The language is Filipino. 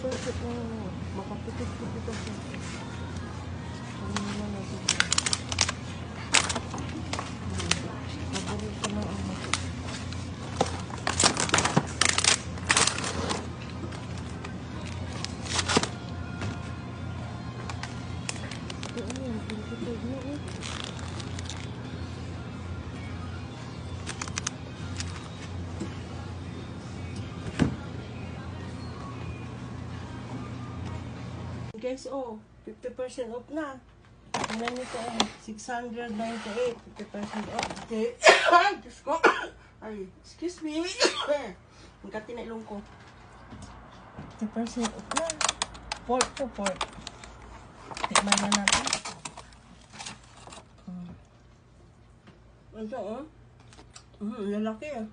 perfect na makapikit-pikit ako. Ano naman natin. Paborito ko na ang guys, oh, 50% off na. Tingnan nyo ito, 698, 50% off. Okay. Ay, Diyos ko. Ay, excuse me. Magkati na ilong ko. 50% off na. Pork to pork. Tikman na natin. Ito, oh. Lalaki, ah.